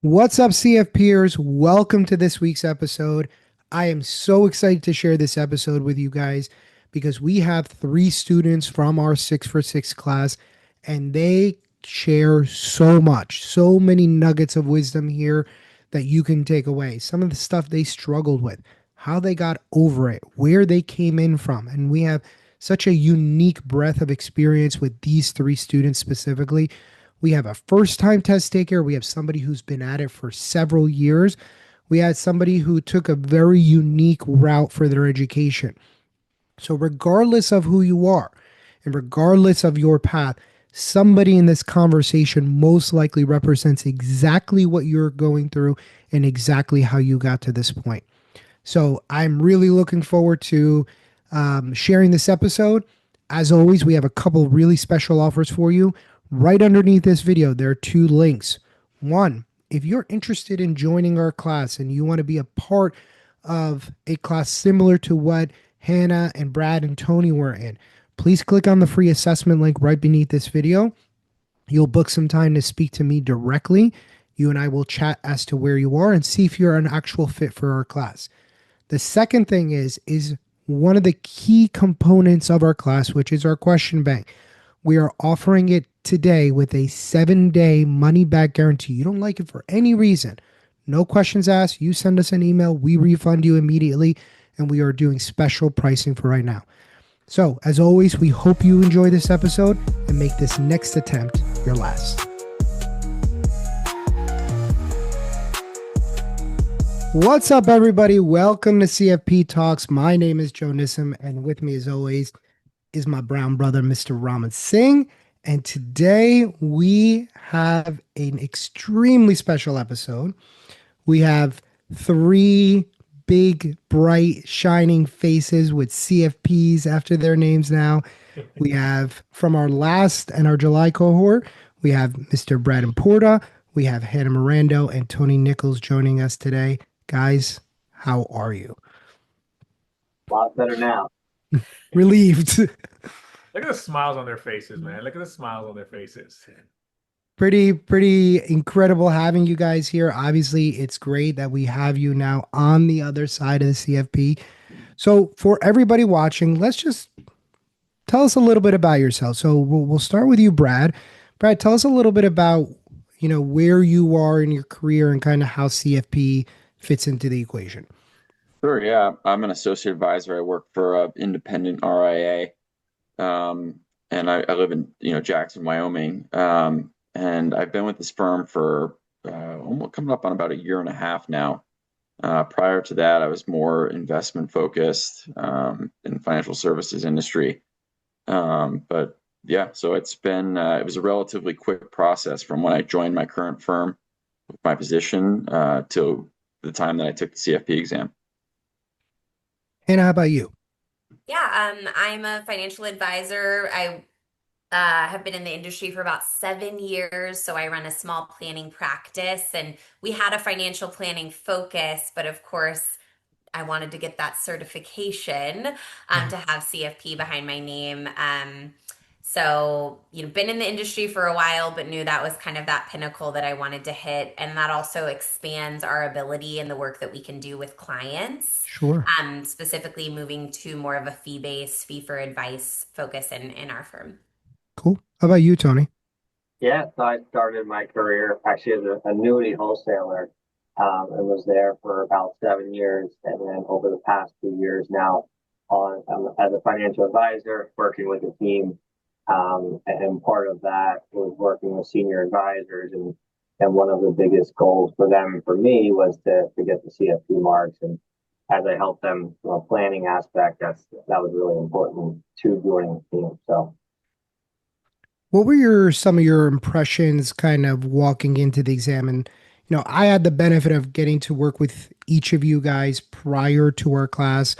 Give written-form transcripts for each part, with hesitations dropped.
What's up, CFPers? Welcome to this week's episode. I am so excited to share this episode with you guys because we have three students from our 6 for 6 class and they share so much, so many nuggets of wisdom here that you can take away. Some of the stuff they struggled with, how they got over it, where they came in from. And we have such a unique breadth of experience with these three students specifically. We have a first time test taker. We have somebody who's been at it for several years. We had somebody who took a very unique route for their education. So, regardless of who you are and regardless of your path, somebody in this conversation most likely represents exactly what you're going through and exactly how you got to this point. So, I'm really looking forward to sharing this episode. As always, we have a couple really special offers for you. Right underneath this video, there are two links. One, if you're interested in joining our class and you want to be a part of a class similar to what Hannah and Brad and Tony were in, please click on the free assessment link right beneath this video. You'll book some time to speak to me directly. You and I will chat as to where you are and see if you're an actual fit for our class. The second thing is one of the key components of our class, which is our question bank. We are offering it today with a 7-day money back guarantee. You don't like it for any reason, no questions asked. You send us an email, we refund you immediately, and we are doing special pricing for right now. So, as always, we hope you enjoy this episode and make this next attempt your last. What's up, everybody? Welcome to CFP Talks. My name is Joe Nissim, and with me, as always, is my brown brother, Mr. Raman Singh. And today we have an extremely special episode. We have three big, bright, shining faces with CFPs after their names now. We have from our last and our July cohort, we have Mr. Brad Porta, we have Hannah Mirando and Tony Nichols joining us today. Guys, how are you? A lot better now. Relieved. Look at the smiles on their faces, man. Look at the smiles on their faces. Pretty incredible having you guys here. Obviously, it's great that we have you now on the other side of the CFP. So, for everybody watching, let's just tell us a little bit about yourself. So, we'll start with you, Brad. Brad, tell us a little bit about where you are in your career and kind of how CFP fits into the equation. Sure, yeah. I'm an associate advisor. I work for an independent RIA, and I live in Jackson, Wyoming. And I've been with this firm for almost coming up on about a year and a half now. Prior to that, I was more investment focused in the financial services industry. But yeah, so it was a relatively quick process from when I joined my current firm with my position till the time that I took the CFP exam. Hannah, how about you? I'm a financial advisor. I have been in the industry for about 7 years, so I run a small planning practice, and we had a financial planning focus, but of course, I wanted to get that certification to have CFP behind my name. Been in the industry for a while, but knew that was kind of that pinnacle that I wanted to hit. And that also expands our ability and the work that we can do with clients. Sure. Specifically moving to more of a fee-based, fee for advice focus in our firm. Cool. How about you, Tony? Yeah, so I started my career actually as an annuity wholesaler, and was there for about 7 years. And then over the past 2 years now, as a financial advisor, working with a team. And part of that was working with senior advisors. And one of the biggest goals for them and for me was to get the CFP marks. And as I helped them from a planning aspect, that was really important to joining the team. So. What were some of your impressions kind of walking into the exam? And, I had the benefit of getting to work with each of you guys prior to our class.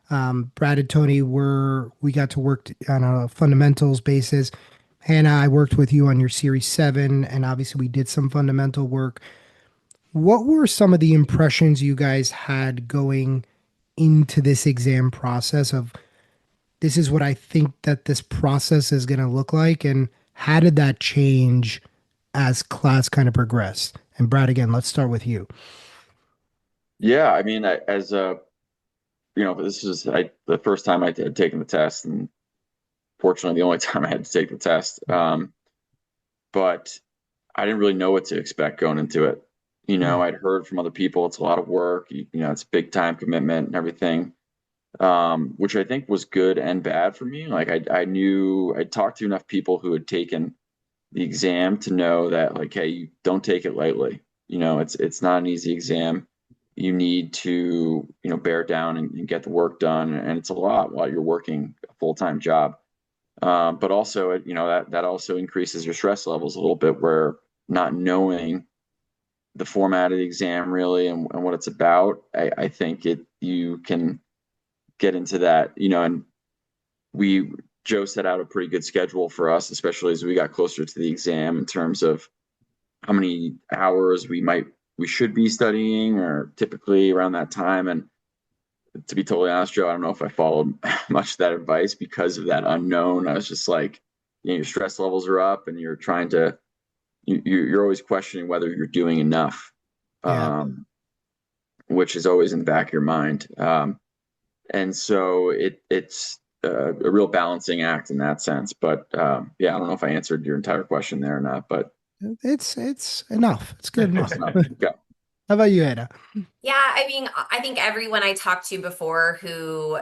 Brad and Tony we got to work on a fundamentals basis. Hannah, I worked with you on your Series 7, and obviously we did some fundamental work. What were some of the impressions you guys had going into this exam process of this is what I think that this process is going to look like? And how did that change as class kind of progressed? And Brad, again, let's start with you. Yeah, I mean, as a this was the first time I had taken the test, and fortunately, the only time I had to take the test. But I didn't really know what to expect going into it. I'd heard from other people it's a lot of work. It's a big time commitment and everything, which I think was good and bad for me. Like I knew I'd talked to enough people who had taken the exam to know that like, hey, you don't take it lightly. It's not an easy exam. You need to, bear down and get the work done, and it's a lot while you're working a full-time job. But also, that also increases your stress levels a little bit, where not knowing the format of the exam really and what it's about, I think you can get into that, and we Joe set out a pretty good schedule for us, especially as we got closer to the exam in terms of how many hours we should be studying, or typically around that time. And to be totally honest, Joe, I don't know if I followed much of that advice because of that unknown. I was just like, your stress levels are up, and you're trying to you're always questioning whether you're doing enough, Yeah. which is always in the back of your mind. And so it's a real balancing act in that sense. But yeah, I don't know if I answered your entire question there or not, but It's enough. It's good enough. close enough. How Yeah. about you, Ada? Yeah, I mean, I think everyone I talked to before who,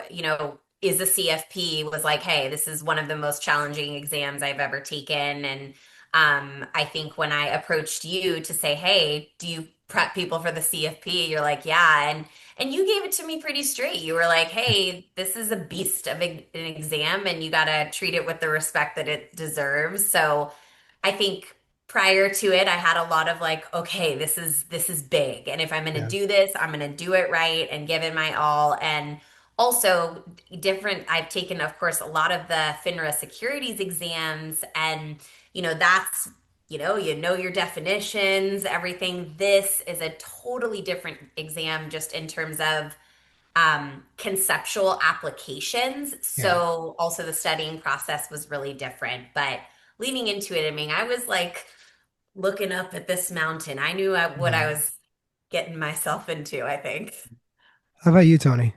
is a CFP was like, hey, this is one of the most challenging exams I've ever taken. And I think when I approached you to say, hey, do you prep people for the CFP? You're like, yeah. And you gave it to me pretty straight. You were like, hey, this is a beast of an exam, and you got to treat it with the respect that it deserves. So I think prior to it, I had a lot of like, okay, this is big. And if I'm going to Yeah. do this, I'm going to do it right and give it my all. And also I've taken, of course, a lot of the FINRA securities exams, and that's your definitions, everything. This is a totally different exam just in terms of conceptual applications. Yeah. So also the studying process was really different. But leading into it, I mean, I was like looking up at this mountain. I knew what I Yeah. was getting myself into, I think. How about you, Tony?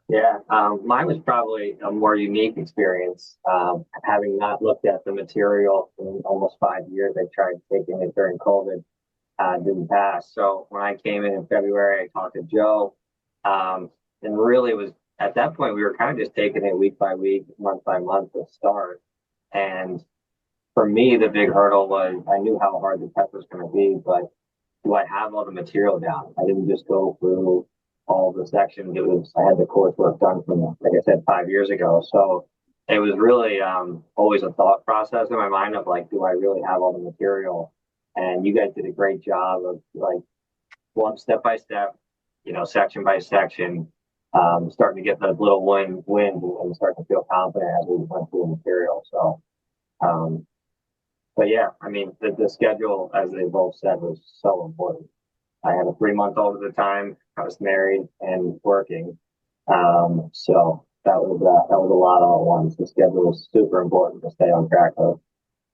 Yeah, mine was probably a more unique experience. Having not looked at the material in almost 5 years, I tried taking it during COVID, didn't pass. So when I came in February, I talked to Joe, and really it was at that point we were kind of just taking it week by week, month by month to start. And for me, the big hurdle was I knew how hard the test was going to be, but do I have all the material down? I didn't just go through all the sections. I had the coursework done from, like I said, 5 years ago. So it was really always a thought process in my mind of like, do I really have all the material? And you guys did a great job of like one step by step, section by section, starting to get the little wins and starting to feel confident as we went through the material. So um, but yeah, I mean, the schedule, as they both said, was so important. I had a 3-month-old at the time. I was married and working. So that was a lot all at once. The schedule was super important to stay on track of.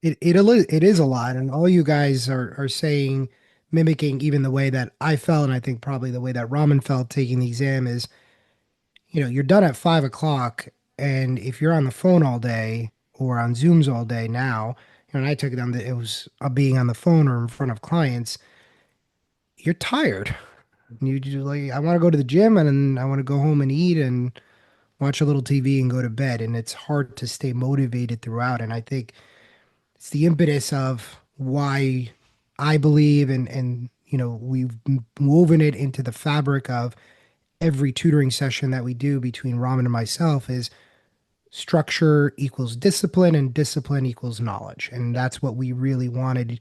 It is a lot, and all you guys are saying, mimicking even the way that I felt, and I think probably the way that Raman felt taking the exam is, you're done at 5 o'clock, and if you're on the phone all day or on Zooms all day now, and I took it on it was being on the phone or in front of clients, you're tired. You just like, I want to go to the gym and then I want to go home and eat and watch a little TV and go to bed, and it's hard to stay motivated throughout. And I think it's the impetus of why I believe and we've woven it into the fabric of every tutoring session that we do between Raman and myself is structure equals discipline and discipline equals knowledge. And that's what we really wanted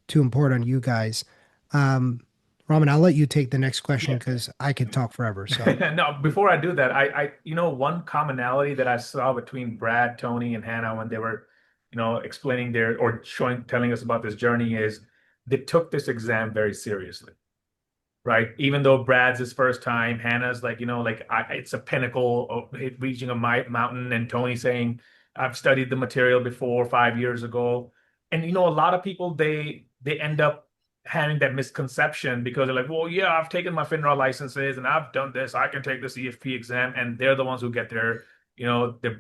to import on you guys. Um, Raman, I'll let you take the next question Yeah. because I could talk forever. So No, before I do that, one commonality that I saw between Brad, Tony, and Hannah when they were, explaining telling us about this journey is they took this exam very seriously, right? Even though Brad's his first time, Hannah's like, it's a pinnacle of reaching a mountain, and Tony saying, I've studied the material before 5 years ago. And, a lot of people, they end up having that misconception because they're like, well, yeah, I've taken my FINRA licenses and I've done this. I can take the CFP exam, and they're the ones who get their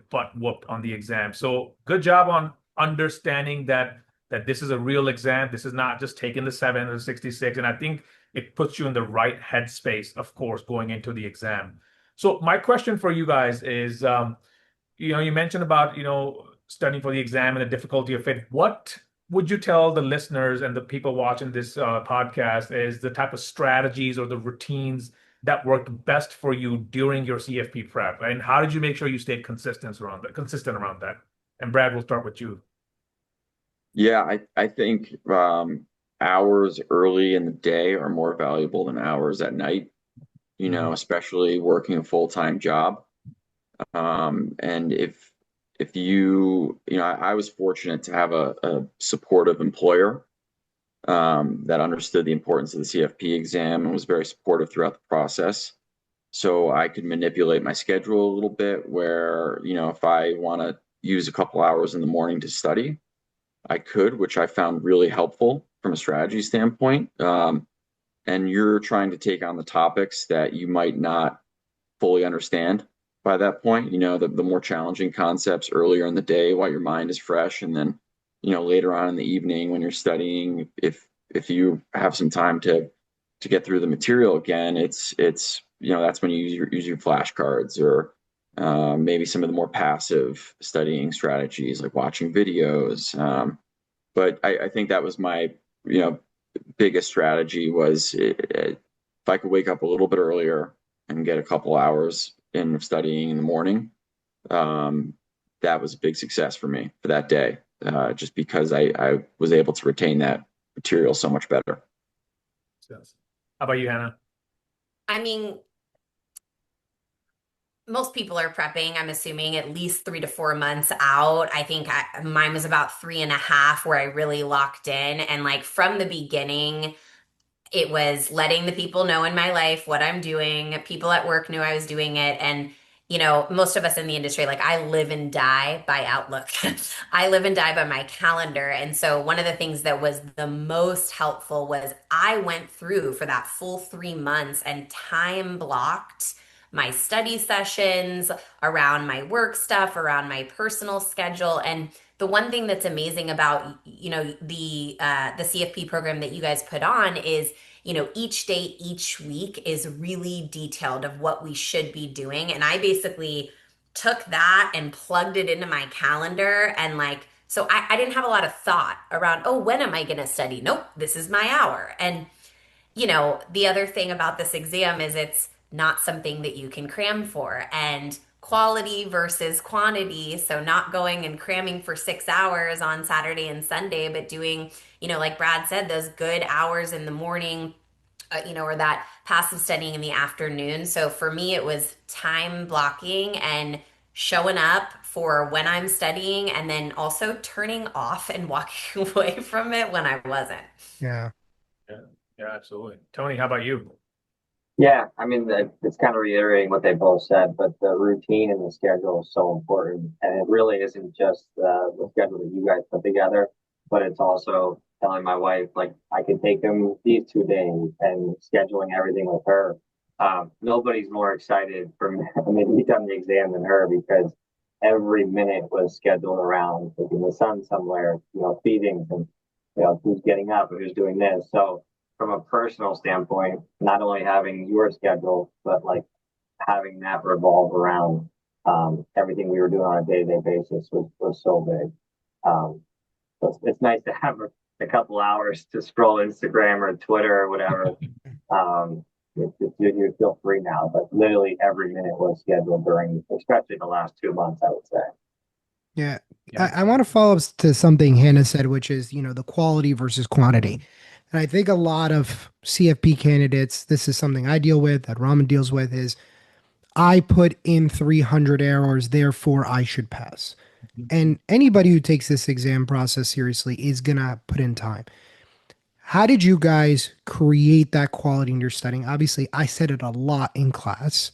butt whooped on the exam. So good job on understanding that this is a real exam. This is not just taking the 7 or 66. And I think it puts you in the right headspace, of course, going into the exam. So my question for you guys is, you mentioned about, studying for the exam and the difficulty of it. What would you tell the listeners and the people watching this podcast is the type of strategies or the routines that worked best for you during your CFP prep? And how did you make sure you stayed consistent around that? And Brad, we'll start with you. Yeah, I think hours early in the day are more valuable than hours at night, especially working a full-time job. And if I was fortunate to have a supportive employer that understood the importance of the CFP exam and was very supportive throughout the process. So I could manipulate my schedule a little bit where, if I want to use a couple hours in the morning to study, I could, which I found really helpful from a strategy standpoint. And you're trying to take on the topics that you might not fully understand by that point, the more challenging concepts earlier in the day while your mind is fresh. And then, later on in the evening when you're studying, if you have some time to get through the material again, it's that's when you use your flashcards or maybe some of the more passive studying strategies like watching videos. But I think that was my, biggest strategy was if I could wake up a little bit earlier and get a couple hours in studying in the morning, that was a big success for me for that day, just because I was able to retain that material so much better. Yes. How about you, Hannah? I mean, most people are prepping, I'm assuming, at least 3 to 4 months out. I think mine was about 3.5 where I really locked in. And like from the beginning, it was letting the people know in my life what I'm doing. People at work knew I was doing it. And, most of us in the industry, like I live and die by Outlook. I live and die by my calendar. And so one of the things that was the most helpful was I went through for that full 3 months and time blocked my study sessions around my work stuff, around my personal schedule. And the one thing that's amazing about the CFP program that you guys put on is each day, each week is really detailed of what we should be doing. And I basically took that and plugged it into my calendar. And so I didn't have a lot of thought around, oh, when am I going to study? Nope, this is my hour. And the other thing about this exam is it's not something that you can cram for. And quality versus quantity. So not going and cramming for 6 hours on Saturday and Sunday, but doing, like Brad said, those good hours in the morning, or that passive studying in the afternoon. So for me, it was time blocking and showing up for when I'm studying and then also turning off and walking away from it when I wasn't. Yeah. Yeah, yeah, absolutely. Tony, how about you? Yeah, I mean, it's kind of reiterating what they both said, but the routine and the schedule is so important. And it really isn't just the schedule that you guys put together, but it's also telling my wife, like, I can take them these 2 days and scheduling everything with her. Nobody's more excited for me, I mean, we done the exam than her because every minute was scheduled around taking the son somewhere, feeding and, who's getting up, who's doing this. So, from a personal standpoint, not only having your schedule, but like having that revolve around everything we were doing on a day-to-day basis was so big. So it's nice to have a couple hours to scroll Instagram or Twitter or whatever. You feel free now, but literally every minute was scheduled during, especially the last 2 months, I would say. Yeah. Yeah. I want to follow up to something Hannah said, which is, the quality versus quantity. And I think a lot of CFP candidates, this is something I deal with, that Raman deals with, is I put in 300 hours, therefore I should pass. And anybody who takes this exam process seriously is going to put in time. How did you guys create that quality in your studying? Obviously, I said it a lot in class.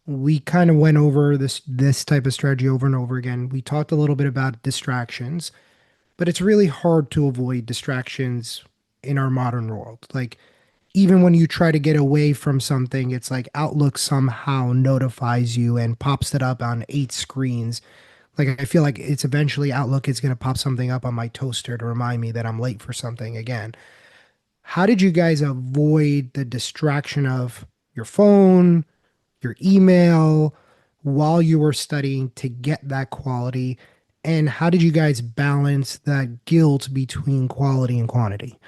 We kind of went over this type of strategy over and over again. We talked a little bit about distractions, but it's really hard to avoid distractions in our modern world. Like even when you try to get away from something, it's like Outlook somehow notifies you and pops it up on 8 screens. Like I feel like it's eventually Outlook is going to pop something up on my toaster to remind me that I'm late for something again. How did you guys avoid the distraction of your phone, your email while you were studying to get that quality? And how did you guys balance that guilt between quality and quantity?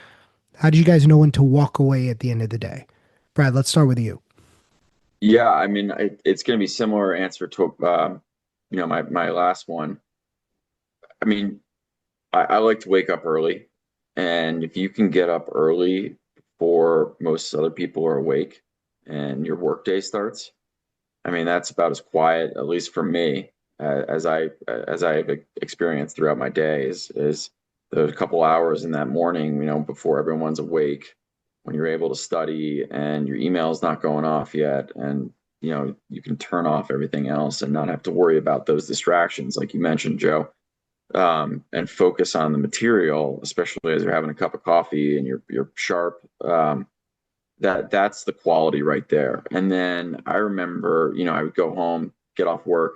How did you guys know when to walk away at the end of the day? Brad, let's start with you. Yeah, I mean, it's going to be similar answer to my last one. I mean, I like to wake up early, and if you can get up early before most other people are awake and your workday starts, I mean, that's about as quiet, at least for me, as I've experienced throughout my day is those couple hours in that morning, before everyone's awake, when you're able to study and your email's not going off yet, and you can turn off everything else and not have to worry about those distractions, like you mentioned, Joe, and focus on the material, especially as you're having a cup of coffee and you're sharp. That's the quality right there. And then I remember, I would go home, get off work,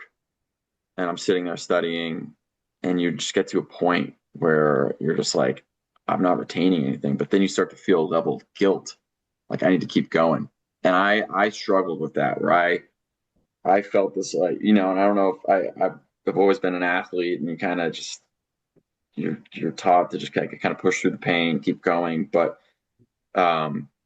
and I'm sitting there studying, and you just get to a point where you're just like, I'm not retaining anything. But then you start to feel a level of guilt, like I need to keep going. And I struggled with that, where I felt this, like, and I don't know if I've always been an athlete, and you kind of just you're taught to just kind of push through the pain, keep going. But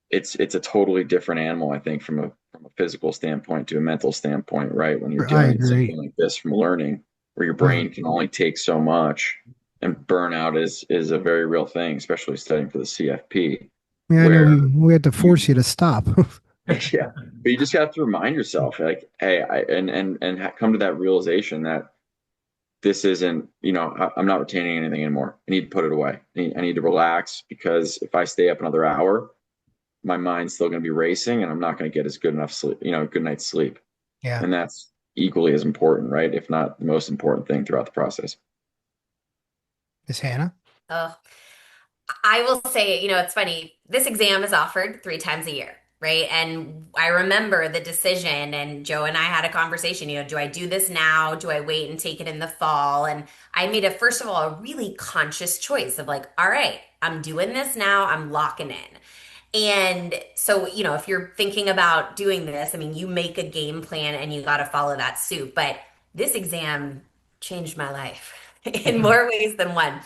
it's a totally different animal, I think, from a physical standpoint to a mental standpoint, right? When you're I doing something agree. like this from learning, where your Right. brain can only take so much, and burnout is a very real thing, especially studying for the CFP, Yeah, I know where we had to force you you to stop. yeah, but you just have to remind yourself, like, hey, come to that realization that this isn't, I'm not retaining anything anymore. I need to put it away. I need to relax, because if I stay up another hour, my mind's still going to be racing, and I'm not going to get as good enough sleep, good night's sleep. Yeah. And that's equally as important, right? If not the most important thing throughout the process. Miss Hannah? Oh, I will say, it's funny. This exam is offered 3 times a year, right? And I remember the decision, and Joe and I had a conversation, do I do this now? Do I wait and take it in the fall? And I made first of all, a really conscious choice of like, all right, I'm doing this now, I'm locking in. And so, if you're thinking about doing this, I mean, you make a game plan and you got to follow that suit. But this exam changed my life in more ways than one.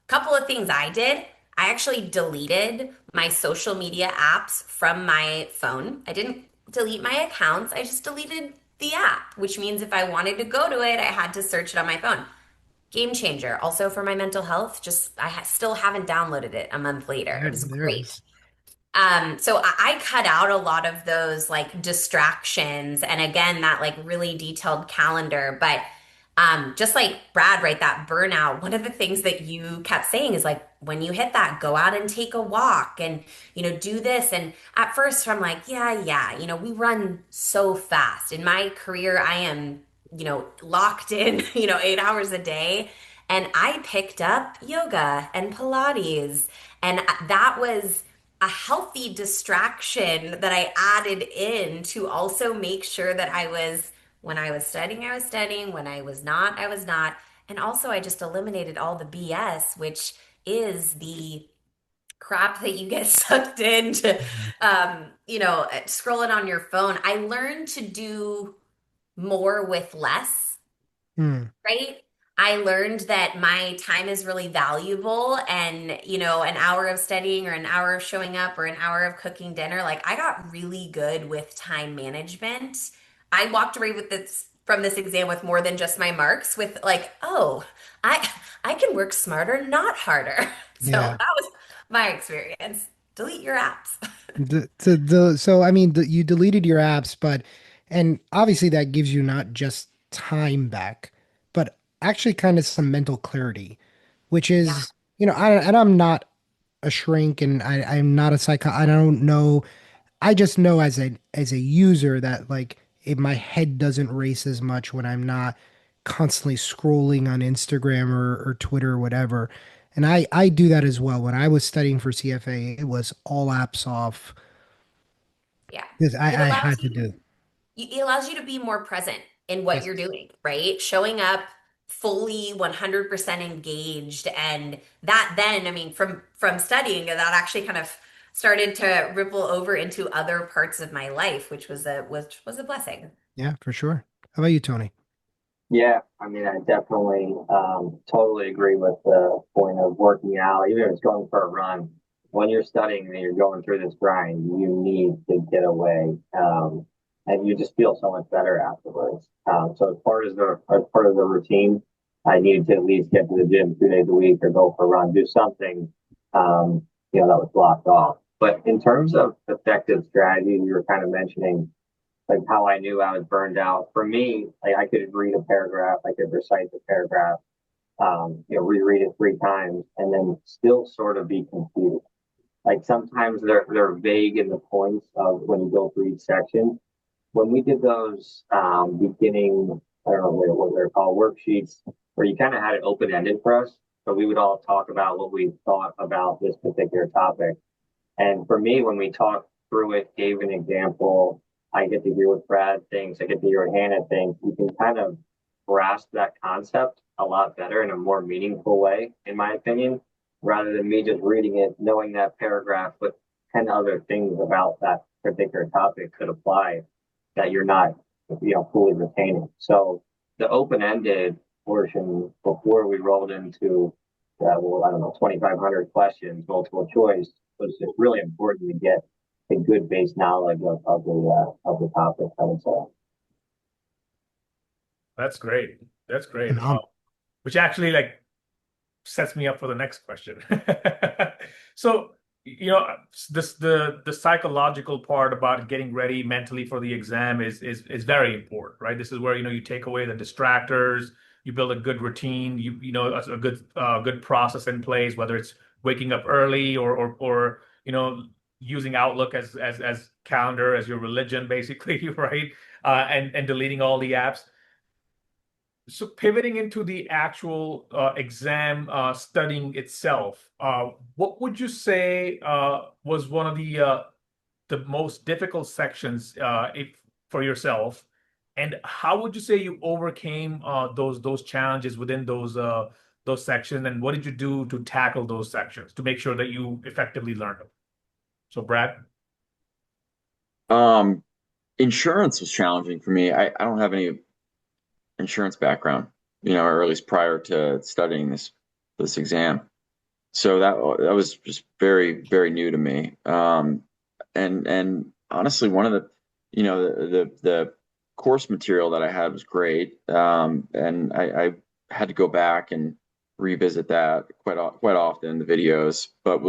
Couple of things I did. I actually deleted my social media apps from my phone. I didn't delete my accounts. I just deleted the app, which means if I wanted to go to it, I had to search it on my phone. Game changer. Also for my mental health, just still haven't downloaded it a month later. It was There it great. is. So I cut out a lot of those like distractions and again that like really detailed calendar. But just like Brad, right, that burnout, one of the things that you kept saying is like when you hit that, go out and take a walk and do this. And at first I'm like, yeah, we run so fast. In my career, I am, locked in, 8 hours a day. And I picked up yoga and Pilates. And that was a healthy distraction that I added in to also make sure that when I was studying, I was studying. When I was not, I was not. And also, I just eliminated all the BS, which is the crap that you get sucked into, scrolling on your phone. I learned to do more with less, Hmm. right? I learned that my time is really valuable and, an hour of studying or an hour of showing up or an hour of cooking dinner, like I got really good with time management. I walked away with this from this exam with more than just my marks with like, oh, I I can work smarter, not harder. So Yeah. that was my experience. Delete your apps. So I mean, you deleted your apps, but and obviously that gives you not just time back, but actually kind of some mental clarity, which Yeah. is, and I'm not a shrink, and I'm not a psycho. I don't know. I just know as a user that like if my head doesn't race as much when I'm not constantly scrolling on Instagram or Twitter or whatever. And I do that as well. When I was studying for CFA, it was all apps off Yeah. because It I allows had to you do. it allows you to be more present in what Yes. you're doing, right? Showing up fully 100% engaged. And that then, I mean, from studying, that actually kind of started to ripple over into other parts of my life, which was a blessing. Yeah, for sure. How about you, Tony? Yeah, I mean, I definitely totally agree with the point of working out, even if it's going for a run. When you're studying and you're going through this grind, you need to get away, and you just feel so much better afterwards. So as part of the routine, I needed to at least get to the gym 2 days a week or go for a run, do something, that was blocked off. But in terms of effective strategies, you were kind of mentioning like how I knew I was burned out. For me, like I could read a paragraph, I could recite the paragraph, reread it 3 times, and then still sort of be confused. Like sometimes they're vague in the points of when you go through each section. When we did those beginning, I don't know what they're called, worksheets, where you kind of had it open ended for us, so we would all talk about what we thought about this particular topic. And for me, when we talked through it, gave an example, I get to hear what Brad thinks, I get to hear what Hannah thinks. You can kind of grasp that concept a lot better in a more meaningful way, in my opinion, rather than me just reading it, knowing that paragraph, but 10 other things about that particular topic could apply that you're not, fully retaining. So the open-ended portion before we rolled into, I don't know, 2,500 questions, multiple choice, was just really important to get a good base knowledge of the topic, I would say. That's great. That's great. Phenomenal. Which actually like sets me up for the next question. So, this the psychological part about getting ready mentally for the exam is very important, right? This is where you take away the distractors, you build a good routine, a good process in place, whether it's waking up early or using Outlook as calendar as your religion, basically, right? And deleting all the apps. So pivoting into the actual exam studying itself, what would you say was one of the most difficult sections for yourself, and how would you say you overcame those challenges within those sections, and what did you do to tackle those sections to make sure that you effectively learned them? So, Brad. Um, Insurance was challenging for me. I don't have any insurance background, or at least prior to studying this exam. So that was just very, very new to me. And honestly, one of the course material that I had was great. And I had to go back and revisit that quite often, the videos. But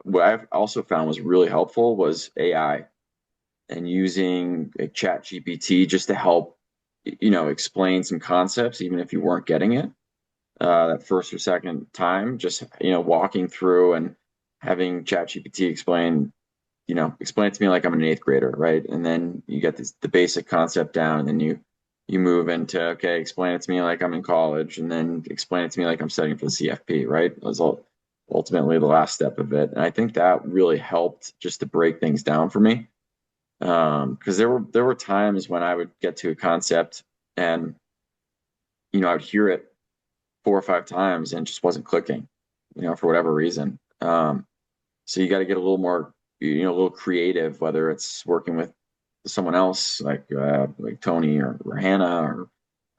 what I've also found was really helpful was AI and using a chat GPT just to help, explain some concepts, even if you weren't getting it that first or second time, just, walking through and having chat GPT explain it to me like I'm an eighth grader, right? And then you get the basic concept down, and then you move into, okay, explain it to me like I'm in college, and then explain it to me like I'm studying for the CFP, right? It was ultimately the last step of it. And I think that really helped just to break things down for me. Because there were times when I would get to a concept and I would hear it 4 or 5 times and it just wasn't clicking, for whatever reason. So you got to get a little more, a little creative, whether it's working with someone else like Tony or Hannah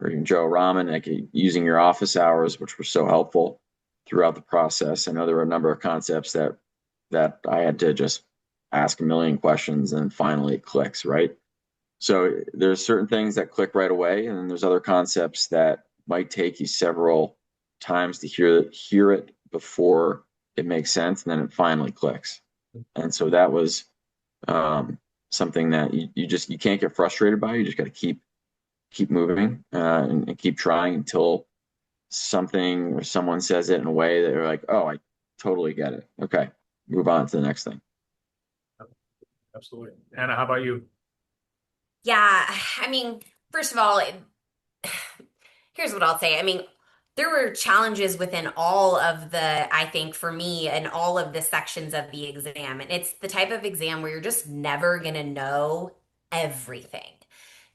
or even Joe Raman, like using your office hours, which were so helpful throughout the process. I know there were a number of concepts that I had to just ask a million questions and finally it clicks, right? So there's certain things that click right away, and then there's other concepts that might take you several times to hear it before it makes sense, and then it finally clicks. And so that was something that you can't get frustrated by. You just got to keep moving and keep trying until something or someone says it in a way that you're like, oh, I totally get it. Okay, move on to the next thing. Absolutely. Anna, how about you? Yeah, I mean, first of all, here's what I'll say. I mean, there were challenges within all of I think for me, and all of the sections of the exam. And it's the type of exam where you're just never going to know everything.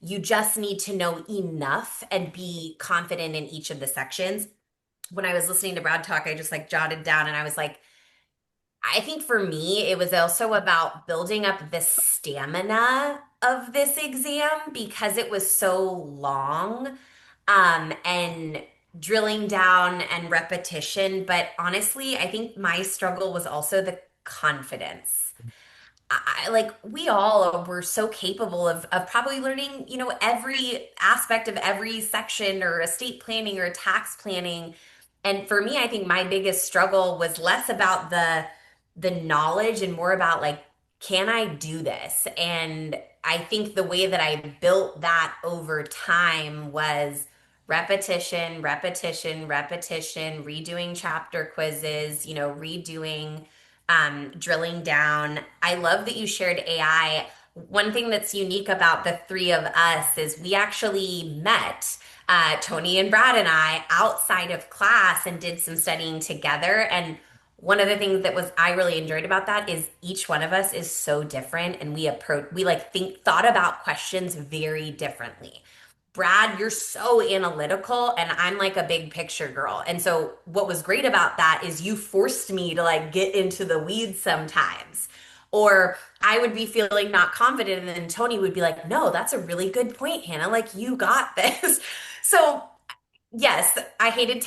You just need to know enough and be confident in each of the sections. When I was listening to Brad talk, I just like jotted down and I was like, I think for me, it was also about building up the stamina of this exam because it was so long, and drilling down and repetition. But honestly, I think my struggle was also the confidence. Like we all were so capable of probably learning, every aspect of every section or estate planning or tax planning. And for me, I think my biggest struggle was less about the knowledge and more about like, can I do this? And I think the way that I built that over time was repetition, repetition, repetition, redoing chapter quizzes, redoing drilling down. I love that you shared AI. One thing that's unique about the three of us is we actually met, Tony and Brad and I, outside of class and did some studying together. And one of the things that was I really enjoyed about that is each one of us is so different, and we like thought about questions very differently. Brad, you're so analytical and I'm like a big picture girl. And so what was great about that is you forced me to like get into the weeds sometimes. Or I would be feeling not confident and then Tony would be like, "No, that's a really good point, Hannah. Like you got this." So yes, I hated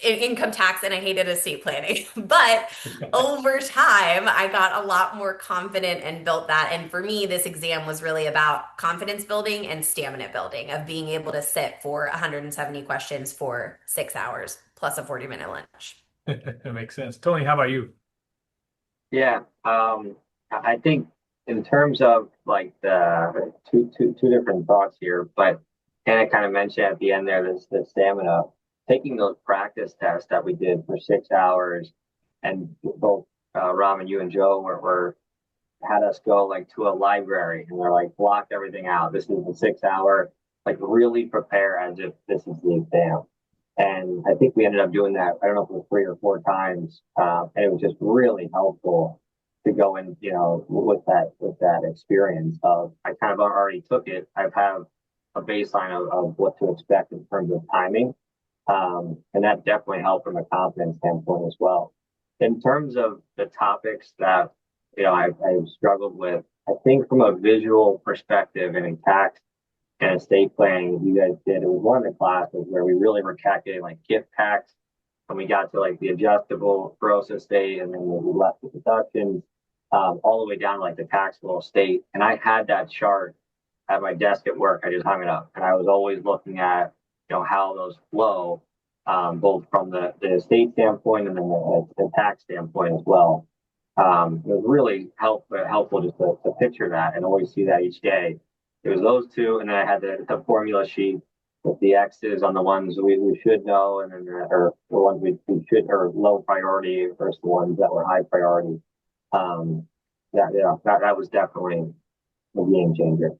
income tax, and I hated estate planning. But over time, I got a lot more confident and built that. And for me, this exam was really about confidence building and stamina building of being able to sit for 170 questions for 6 hours plus a 40-minute lunch. That makes sense. Tony, how about you? Yeah, I think in terms of like the two different thoughts here, but Hannah kind of mentioned at the end there this the stamina. Taking those practice tests that we did for 6 hours, and both Raman, you and Joe were had us go like to a library and they're like block everything out. This is the 6 hour, like really prepare as if this is the exam. And I think we ended up doing that. I don't know if it was 3 or 4 times, and it was just really helpful to go in, with that experience of I kind of already took it. I have a baseline of what to expect in terms of timing, and that definitely helped from a confidence standpoint as well. In terms of the topics that I've struggled with, I think from a visual perspective and in tax and estate planning, you guys did. It was one of the classes where we really were calculating like gift tax, and we got to like the adjustable gross estate, and then we left the deductions, all the way down to like the taxable estate. And I had that chart at my desk at work. I just hung it up, and I was always looking at how those flow, both from the estate standpoint and then the tax standpoint as well. It was really helpful just to picture that and always see that each day. It was those two, and then I had the formula sheet with the X's on the ones we should know, and then or the ones we should or low priority versus the ones that were high priority. Um, that was definitely a game changer.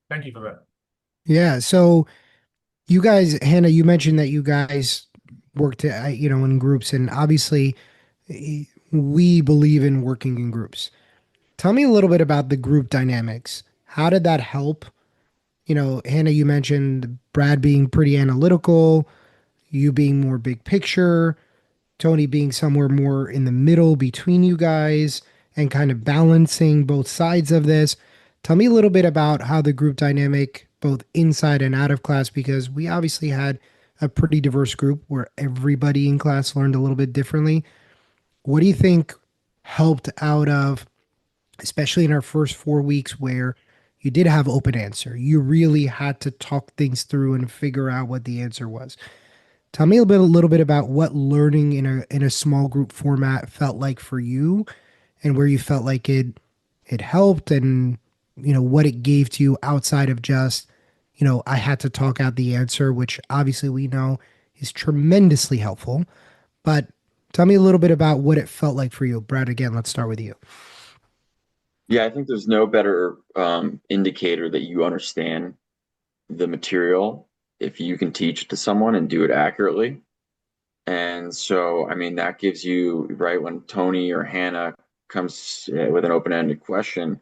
Thank you for that. Yeah. So you guys, Hannah, you mentioned that you guys worked, in groups, and obviously we believe in working in groups. Tell me a little bit about the group dynamics. How did that help? Hannah, you mentioned Brad being pretty analytical, you being more big picture, Tony being somewhere more in the middle between you guys and kind of balancing both sides of this. Tell me a little bit about how the group dynamic, both inside and out of class, because we obviously had a pretty diverse group where everybody in class learned a little bit differently. What do you think helped out of, especially in our first 4 weeks where you did have open answer? You really had to talk things through and figure out what the answer was. Tell me a little bit about what learning in a small group format felt like for you, and where you felt like it helped, and what it gave to you outside of just I had to talk out the answer, which obviously we know is tremendously helpful. But tell me a little bit about what it felt like for you, Brad. Again, let's start with you. Yeah, I think there's no better indicator that you understand the material if you can teach it to someone and do it accurately. And so, I mean, that gives you, right, when Tony or Hannah comes with an open-ended question,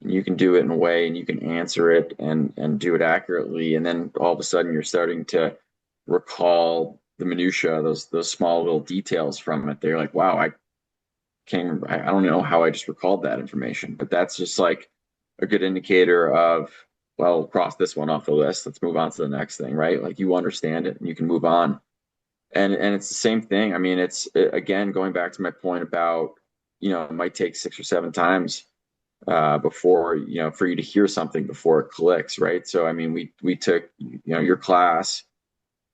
you can do it in a way and you can answer it and do it accurately. And then all of a sudden you're starting to recall the minutia, those small little details from it. They're like, wow, I don't know how I just recalled that information, but that's just like a good indicator of, well, cross this one off the list. Let's move on to the next thing, right? Like you understand it and you can move on. And it's the same thing. I mean, it's again going back to my point about, it might take 6 or 7 times before, for you to hear something before it clicks, right? So I mean, we took, your class,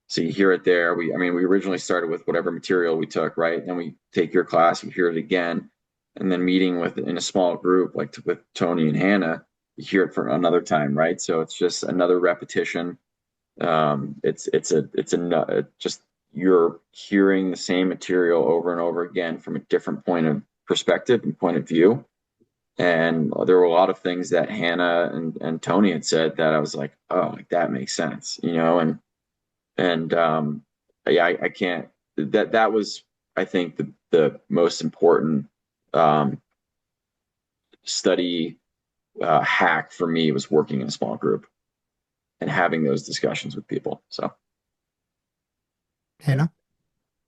so you hear it there. We originally started with whatever material we took, right? Then we take your class, we hear it again, and then meeting with in a small group like with Tony and Hannah, you hear it for another time, right? So it's just another repetition. Just you're hearing the same material over and over again from a different point of perspective and point of view. And there were a lot of things that Hannah and Tony had said that I was like, oh, like that makes sense, and yeah, I can't. That was, I think, the most important study hack for me was working in a small group and having those discussions with people. So. Hannah?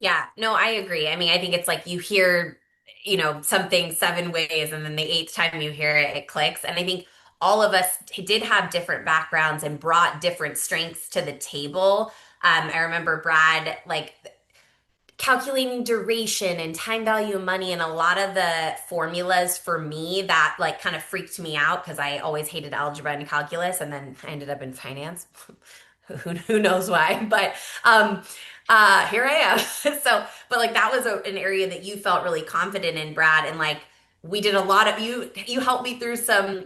Yeah, no, I agree. I mean, I think it's like you hear, something 7 ways, and then the eighth time you hear it, it clicks. And I think all of us did have different backgrounds and brought different strengths to the table. I remember Brad, like calculating duration and time value of money, and a lot of the formulas for me that like kind of freaked me out because I always hated algebra and calculus, and then I ended up in finance. Who knows why? But here I am. So, but like that was an area that you felt really confident in, Brad, and like we did a lot of you helped me through some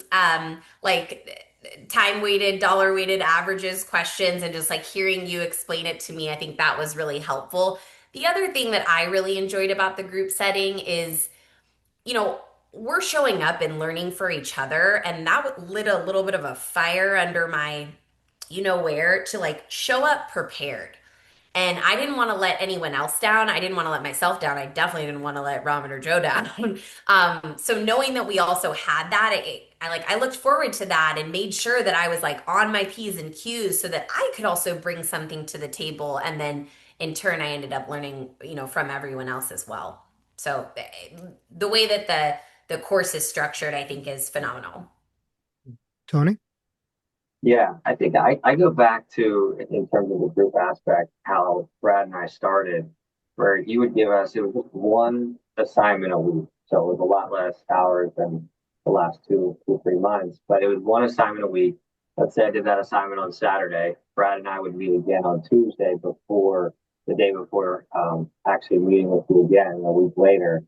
like time weighted, dollar weighted averages questions, and just like hearing you explain it to me, I think that was really helpful. The other thing that I really enjoyed about the group setting is, you know, we're showing up and learning for each other, and that lit a little bit of a fire under my, where to like show up prepared. And I didn't want to let anyone else down. I didn't want to let myself down. I definitely didn't want to let Raman or Joe down. So knowing that we also had that, I looked forward to that and made sure that I was like on my P's and Q's so that I could also bring something to the table. And then in turn, I ended up learning, from everyone else as well. So the way that the course is structured, I think, is phenomenal. Tony? Yeah, I think I go back to, in terms of the group aspect, how Brad and I started, where he would give us, it was just one assignment a week. So it was a lot less hours than the last 3 months, but it was one assignment a week. Let's say I did that assignment on Saturday. Brad and I would meet again on Tuesday before the day before, actually meeting with you again a week later.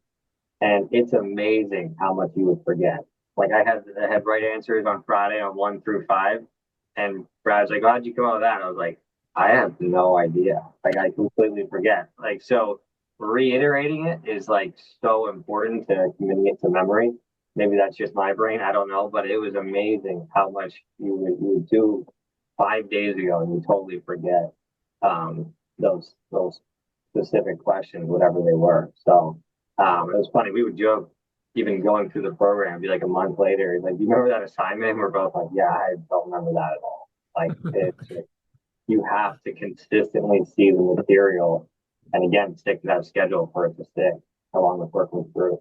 And it's amazing how much you would forget. Like I had right answers on Friday on 1 through 5, and Brad's like, "How'd you come out with that?" And I was like, "I have no idea. Like I completely forget." Like so, reiterating it is like so important to committing it to memory. Maybe that's just my brain. I don't know, but it was amazing how much you would do 5 days ago and you totally forget those specific questions, whatever they were. So it was funny. We would joke, even going through the program, be like a month later, like, "You remember that assignment?" And we're both like, "Yeah, I don't remember that at all." Like, you have to consistently see the material and again, stick to that schedule for it to stick along with working through.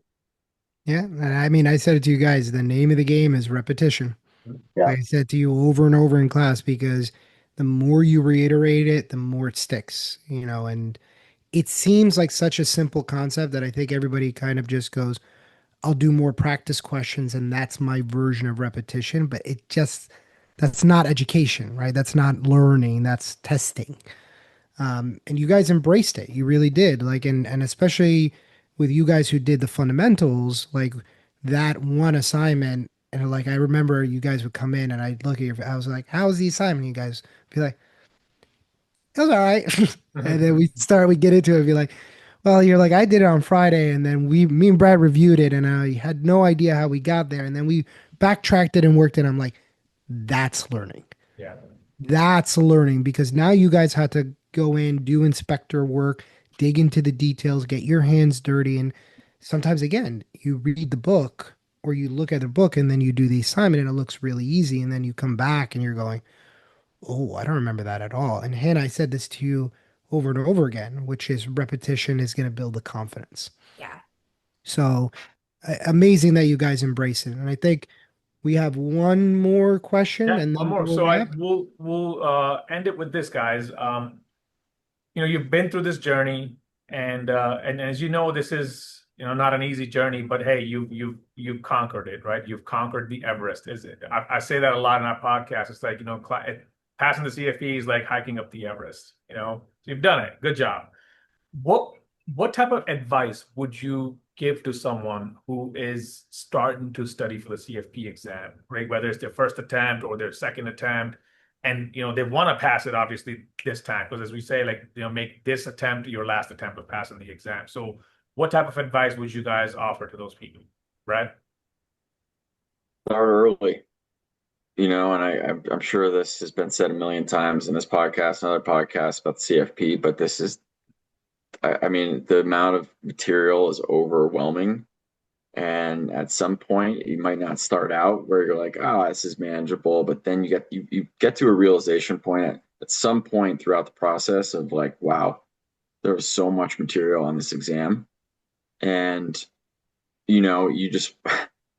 Yeah, and I mean, I said it to you guys, the name of the game is repetition. Yeah. Like I said to you over and over in class, because the more you reiterate it, the more it sticks, and it seems like such a simple concept that I think everybody kind of just goes, I'll do more practice questions and that's my version of repetition. But that's not education, right? That's not learning, that's testing. And you guys embraced it. You really did. Like, and especially with you guys who did the fundamentals, like that one assignment. And like, I remember you guys would come in and I'd look at I was like, how was the assignment? You guys be like, it was all right. And then we get into it and be like, well, you're like, I did it on Friday. And then me and Brad reviewed it and I had no idea how we got there. And then we backtracked it and worked it. I'm like, that's learning. Yeah. That's learning because now you guys had to go in, do inspector work, dig into the details, get your hands dirty. And sometimes, again, you read the book or you look at the book and then you do the assignment and it looks really easy. And then you come back and you're going, oh, I don't remember that at all. And Hannah, I said this to you over and over again, which is repetition is going to build the confidence. Yeah. So amazing that you guys embrace it. And I think we have one more question Yeah, and one then more. we'll So wrap. we'll end it with this, guys. You've been through this journey, and as you know, this is not an easy journey, but hey, you've conquered it, right? You've conquered the Everest. Is it? I say that a lot in our podcast. It's like passing the CFP is like hiking up the Everest. So you've done it. Good job. What what type of advice would you give to someone who is starting to study for the CFP exam, right? Whether it's their first attempt or their second attempt, and they want to pass it obviously this time, because as we say, like make this attempt your last attempt of passing the exam. So, what type of advice would you guys offer to those people, Brad? Start early, and I'm sure this has been said a million times in this podcast and other podcasts about the CFP, but this is, I mean, the amount of material is overwhelming. And at some point, you might not start out where you're like, oh, this is manageable. But then you get to a realization point at some point throughout the process of like, wow, there was so much material on this exam. And, you just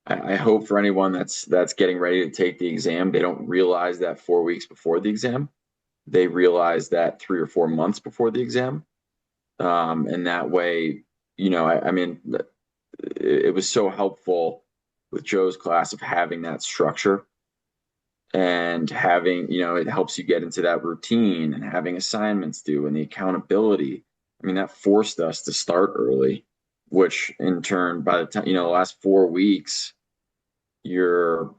I hope for anyone that's getting ready to take the exam, they don't realize that 4 weeks before the exam. They realize that 3 or 4 months before the exam. And that way, I mean, it was so helpful with Joe's class of having that structure and having, it helps you get into that routine and having assignments due and the accountability. I mean, that forced us to start early, which in turn, by the time, the last 4 weeks, you're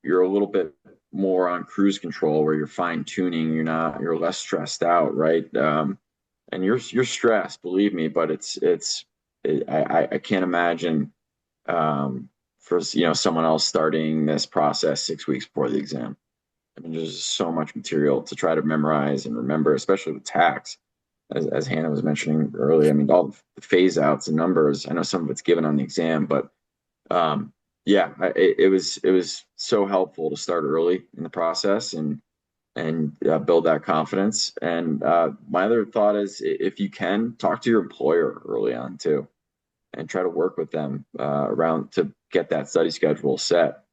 a little bit more on cruise control where you're fine tuning, you're less stressed out, right? And you're stressed, believe me, but I can't imagine for someone else starting this process 6 weeks before the exam. I mean, there's so much material to try to memorize and remember, especially with tax, as Hannah was mentioning earlier. I mean, all the phase outs and numbers. I know some of it's given on the exam, but yeah, it was so helpful to start early in the process and build that confidence. And my other thought is, if you can, talk to your employer early on too, and try to work with them around to get that study schedule set.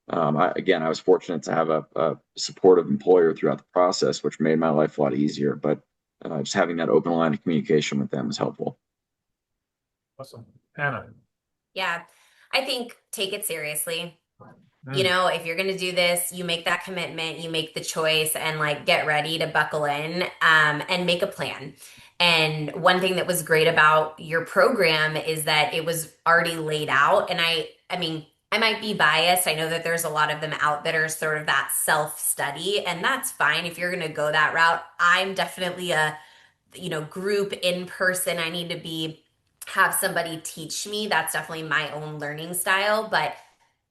I was fortunate to have a supportive employer throughout the process, which made my life a lot easier. But just having that open line of communication with them was helpful. Awesome. Hannah. Yeah. I think take it seriously. Mm. If you're going to do this, you make that commitment, you make the choice, and like get ready to buckle in, and make a plan. And one thing that was great about your program is that it was already laid out. And I mean, I might be biased. I know that there's a lot of them out that are sort of that self study, and that's fine if you're going to go that route. I'm definitely a, group in person. I need to have somebody teach me. That's definitely my own learning style, but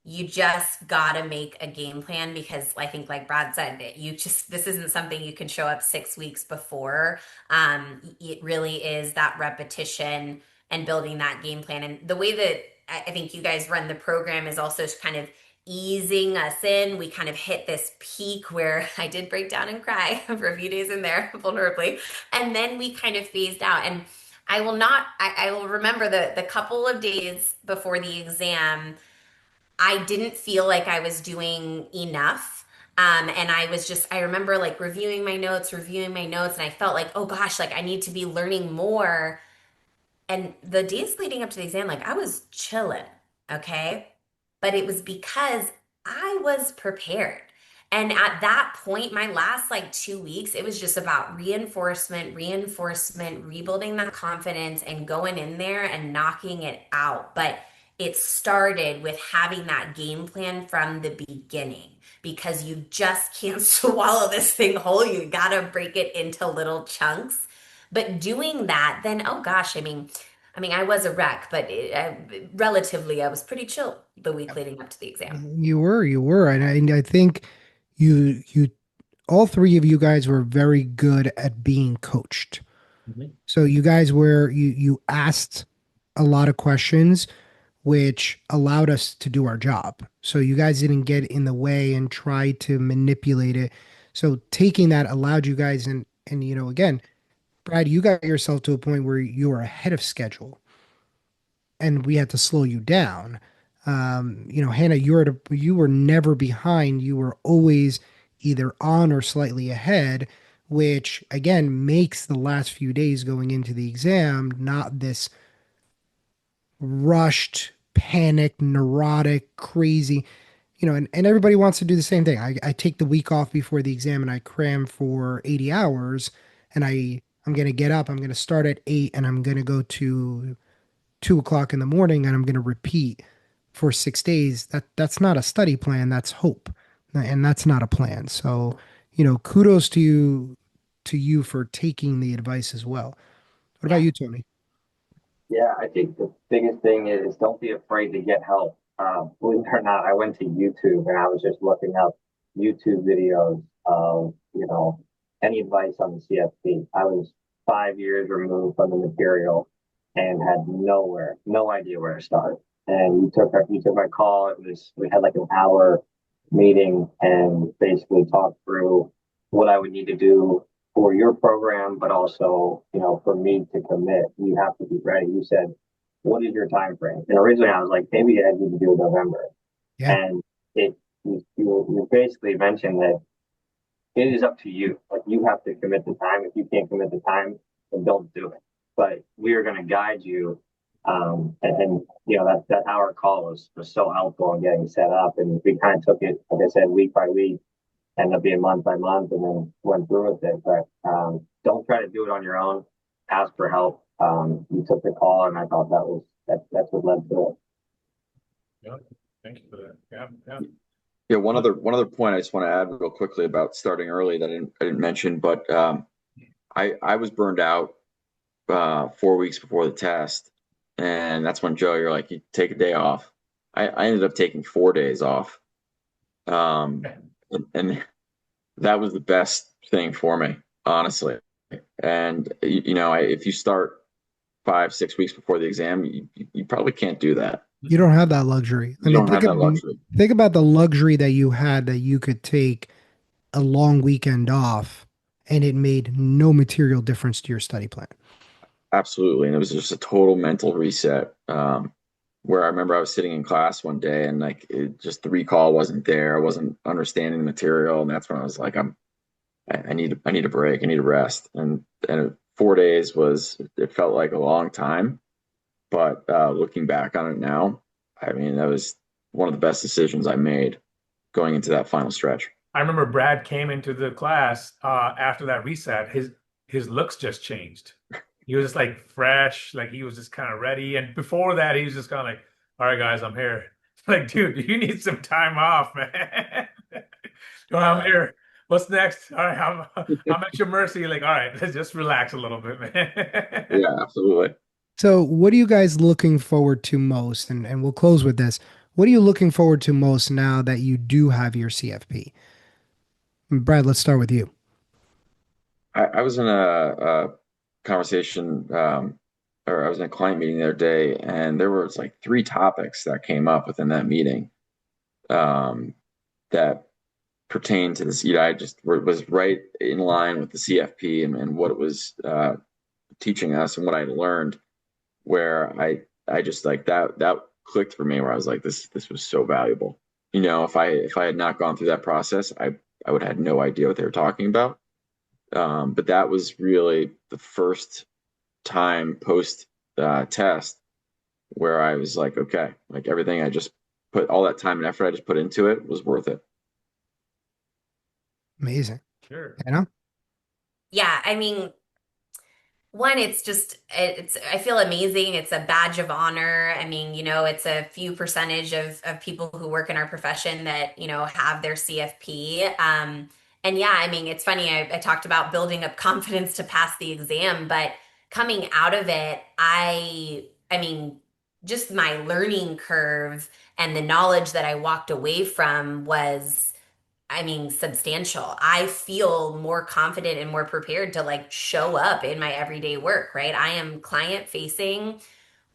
you just gotta make a game plan, because I think, like Brad said, this isn't something you can show up 6 weeks before. It really is that repetition and building that game plan. And the way that I think you guys run the program is also kind of easing us in. We kind of hit this peak where I did break down and cry for a few days in there vulnerably. And then we kind of phased out. And I will remember the couple of days before the exam, I didn't feel like I was doing enough. And I remember like reviewing my notes, and I felt like, oh gosh, like I need to be learning more. And the days leading up to the exam, like I was chilling, okay? But it was because I was prepared. And at that point, my last like 2 weeks, it was just about reinforcement, rebuilding that confidence and going in there and knocking it out. But it started with having that game plan from the beginning, because you just can't swallow this thing whole. You gotta break it into little chunks. But doing that, then, oh gosh, I mean, I was a wreck, but relatively, I was pretty chill the week leading up to the exam. You were, and I think you all three of you guys were very good at being coached. Mhm. So you guys were you asked a lot of questions, which allowed us to do our job. So you guys didn't get in the way and try to manipulate it. So taking that allowed you guys, and again, Brad, you got yourself to a point where you were ahead of schedule and we had to slow you down. Hannah, you were never behind. You were always either on or slightly ahead, which again makes the last few days going into the exam not this rushed, panicked, neurotic, crazy. And everybody wants to do the same thing. I take the week off before the exam and I cram for 80 hours and I'm gonna get up, I'm gonna start at 8 and I'm gonna go to 2 o'clock in the morning and I'm gonna repeat for 6 days. That's not a study plan, that's hope. And that's not a plan. So, kudos to you for taking the advice as well. What about Yeah. you, Tony? Yeah, I think the biggest thing is don't be afraid to get help. Believe it or not, I went to YouTube and I was just looking up YouTube videos of, any advice on the CFP. I was 5 years removed from the material and had no idea where to start. And you took my call. We had like an hour meeting and basically talked through what I would need to do for your program, but also, for me to commit, you have to be ready. You said, what is your time frame? And originally I was like, maybe I need to do it November. Yeah. And you basically mentioned that it is up to you. Like you have to commit the time. If you can't commit the time, then don't do it. But we are going to guide you. That hour call was so helpful in getting set up. And we kind of took it, like I said, week by week, ended up being month by month, and then went through with it. But don't try to do it on your own. Ask for help. You took the call, and I thought that's what led to it. Yeah, thank you for that. Yeah, yeah. Yeah, one other point I just want to add real quickly about starting early that I didn't mention, but I was burned out 4 weeks before the test, and that's when Joe, you're like, you take a day off. I ended up taking 4 days off, and that was the best thing for me, honestly. And if you start 5, 6 weeks before the exam, you probably can't do that. You don't have that luxury. I You mean, don't have that luxury. think about the luxury that you had that you could take a long weekend off and it made no material difference to your study plan. Absolutely. And it was just a total mental reset. Where I remember I was sitting in class one day and like just the recall wasn't there. I wasn't understanding the material. And that's when I was like, I need a break. I need a rest. And 4 days it felt like a long time. But looking back on it now, I mean, that was one of the best decisions I made going into that final stretch. I remember Brad came into the class after that reset. His looks just changed. He was just like fresh, like he was just kind of ready. And before that, he was just kind of like, "All right, guys, I'm here." Like, dude, you need some time off, man. I'm here. What's next? All right, I'm at your mercy. Like, all right, let's just relax a little bit, man. Yeah, absolutely. So, what are you guys looking forward to most? And we'll close with this. What are you looking forward to most now that you do have your CFP? Brad, let's start with you. I was in a conversation, or I was in a client meeting the other day, and there was like 3 topics that came up within that meeting that pertained to this. I just was right in line with the CFP and what it was teaching us and what I learned. Where I just like that clicked for me. Where I was like, this was so valuable. If I had not gone through that process, I would have had no idea what they were talking about. But that was really the first time post test where I was like, okay, like everything I just put all that time and effort I just put into it was worth it. Amazing. Sure. Yeah, I mean, one, it's I feel amazing. It's a badge of honor. I mean, it's a few percentage of people who work in our profession that, have their CFP. And yeah, I mean, it's funny. I talked about building up confidence to pass the exam, but coming out of it, I mean, just my learning curve and the knowledge that I walked away from was I mean, substantial. I feel more confident and more prepared to like show up in my everyday work, right? I am client facing.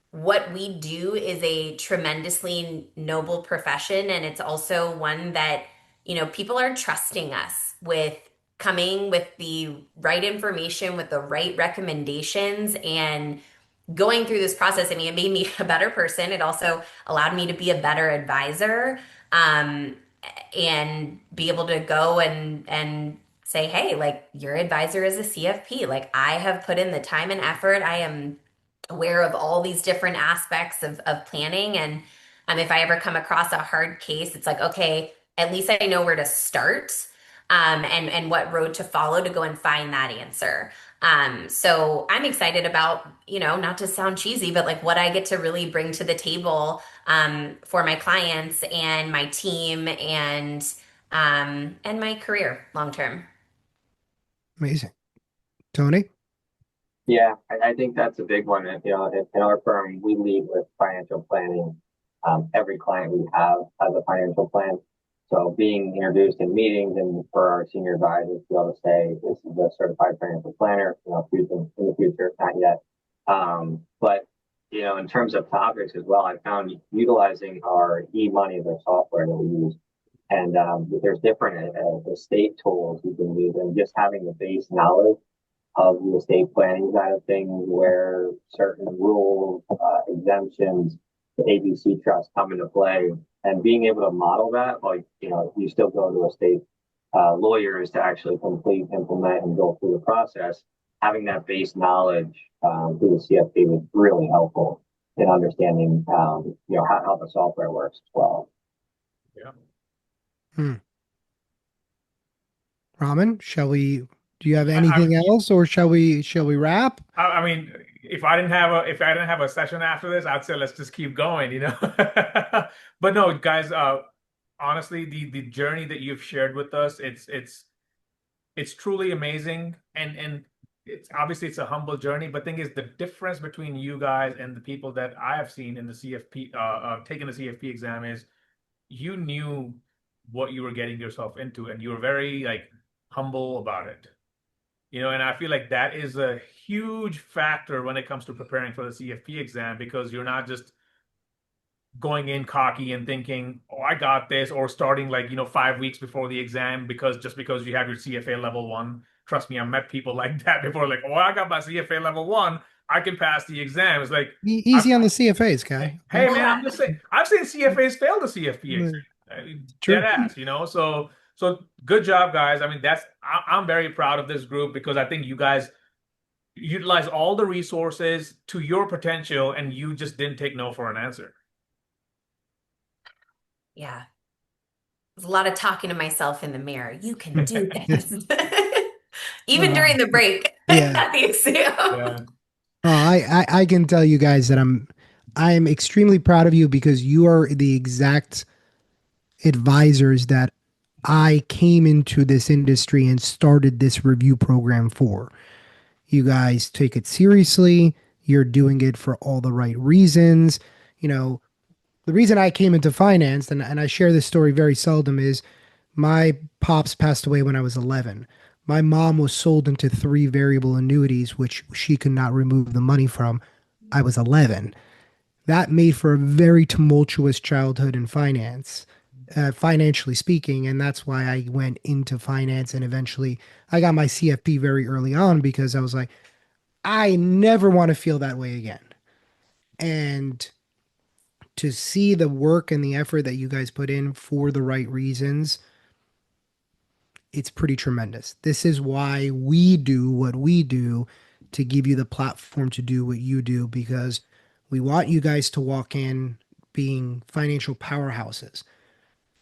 What we do is a tremendously noble profession, and it's also one that, people are trusting us with coming with the right information, with the right recommendations, and going through this process. I mean, it made me a better person. It also allowed me to be a better advisor, um, and be able to go and say, hey, like your advisor is a CFP. Like I have put in the time and effort. I am aware of all these different aspects of planning. And if I ever come across a hard case, it's like, okay, at least I know where to start, and what road to follow to go and find that answer. So I'm excited about, not to sound cheesy, but like what I get to really bring to the table, for my clients and my team and my career long term. Amazing. Tony? Yeah, I think that's a big one. In our firm, we lead with financial planning. Every client we have has a financial plan. So being introduced in meetings and for our senior advisors to be able to say, this is a certified financial planner, in the future, not yet. But, in terms of topics as well, I found utilizing our e-money, the software that we use, and there's different estate tools you can use, and just having the base knowledge of the estate planning side of things, where certain rules, exemptions, the ABC trust come into play, and being able to model that, like, you still go to estate lawyers to actually complete, implement, and go through the process. Having that base knowledge through the CFP was really helpful in understanding, how the software works as well. Yeah. Hmm. Raman, do you have I, anything else, or shall we wrap? I mean, if I didn't have a session after this, I'd say let's just keep going, you know. But no, guys, honestly, the journey that you've shared with us, it's truly amazing, and it's obviously it's a humble journey. But thing is, the difference between you guys and the people that I have seen in the CFP, taking the CFP exam is you knew what you were getting yourself into, and you were very like humble about it. And I feel like that is a huge factor when it comes to preparing for the CFP exam, because you're not just going in cocky and thinking, oh, I got this, or starting like, 5 weeks before the exam because you have your CFA level one. Trust me, I've met people like that before, like, oh, I got my CFA level one, I can pass the exam. It's like, I've, Easy on the CFAs, guy. hey Well, man, I'm just saying, I've seen CFAs fail the CFP exam. Dead True. ass, So good job, guys. I mean, I'm very proud of this group, because I think you guys utilize all the resources to your potential, and you just didn't take no for an answer. yeah, there's a lot of talking to myself in the mirror. You can do this. Even during the break Yeah. at the exam. Yeah. Oh, I can tell you guys that I am extremely proud of you, because you are the exact advisors that I came into this industry and started this review program for. You guys take it seriously. You're doing it for all the right reasons. You know, the reason I came into finance, and I share this story very seldom, is my pops passed away when I was 11. My mom was sold into three variable annuities, which she could not remove the money from. I was 11. That made for a very tumultuous childhood in finance, financially speaking. And that's why I went into finance, and eventually I got my CFP very early on, because I was like, I never want to feel that way again. And to see the work and the effort that you guys put in for the right reasons, it's pretty tremendous. This is why we do what we do, to give you the platform to do what you do, because we want you guys to walk in being financial powerhouses,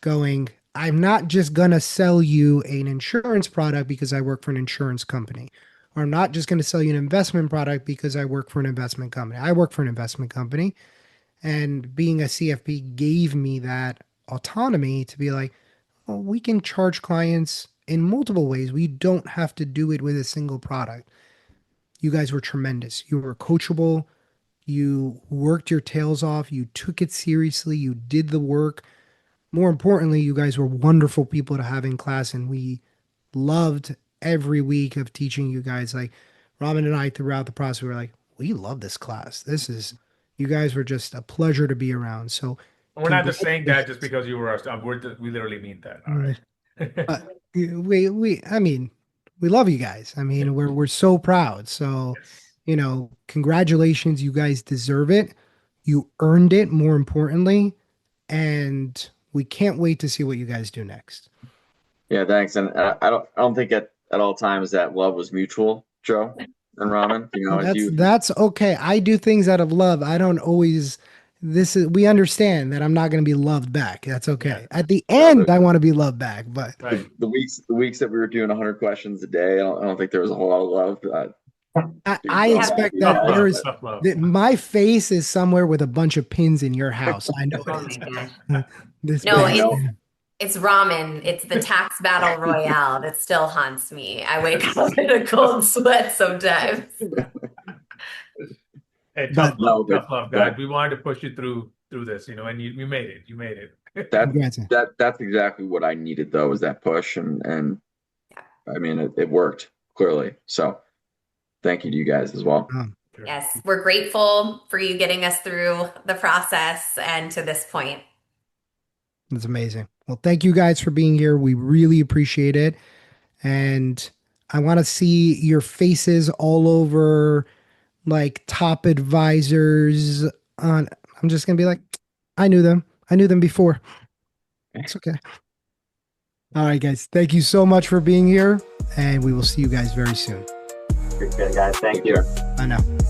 going, I'm not just going to sell you an insurance product because I work for an insurance company. Or I'm not just going to sell you an investment product because I work for an investment company. I work for an investment company. And being a CFP gave me that autonomy to be like, well, we can charge clients in multiple ways. We don't have to do it with a single product. You guys were tremendous. You were coachable. You worked your tails off. You took it seriously. You did the work. more importantly, you guys were wonderful people to have in class, and we loved every week of teaching you guys. Like Raman and I, throughout the process, we were like, we love this class. You guys were just a pleasure to be around. So, We're not just saying that just congratulations. because you were we literally mean that. All right. Uh, I mean, we love you guys. I mean, we're so proud. So, Yes. congratulations. You guys deserve it. You earned it, more importantly, and we can't wait to see what you guys do next. Yeah, thanks. And I don't think at all times that love was mutual, Joe and Ramen. As That's okay. I do things out of love. I don't always we understand that I'm not going to be loved back. That's okay. Yeah. At the No, end I want to be loved back, but Right. the weeks that we were doing 100 questions a day, I don't think there was a whole lot of love being I thrown back expect at you that Tough guys. there love, is tough love. that my face is somewhere with a bunch of pins in your house. I know Oh it my is. gosh. This No, But, past. it's ramen. It's the tax battle royale that still haunts me. I wake up in a cold sweat sometimes. Hey, But tough love, guys. We wanted to push you through this, and you made it. You made it. that congrats. that's exactly what I needed though, was that push, and I mean it worked clearly. So thank you to you guys as well. Yes, we're grateful for you getting us through the process and to this point. That's amazing. Well, thank you guys for being here. We really appreciate it. And I want to see your faces all over like top advisors on I'm just gonna be like, I knew them. I knew them before. It's okay. All right, guys. Thank you so much for being here. And we will see you guys very soon. Appreciate it, guys. Thank Take you. care. Bye now.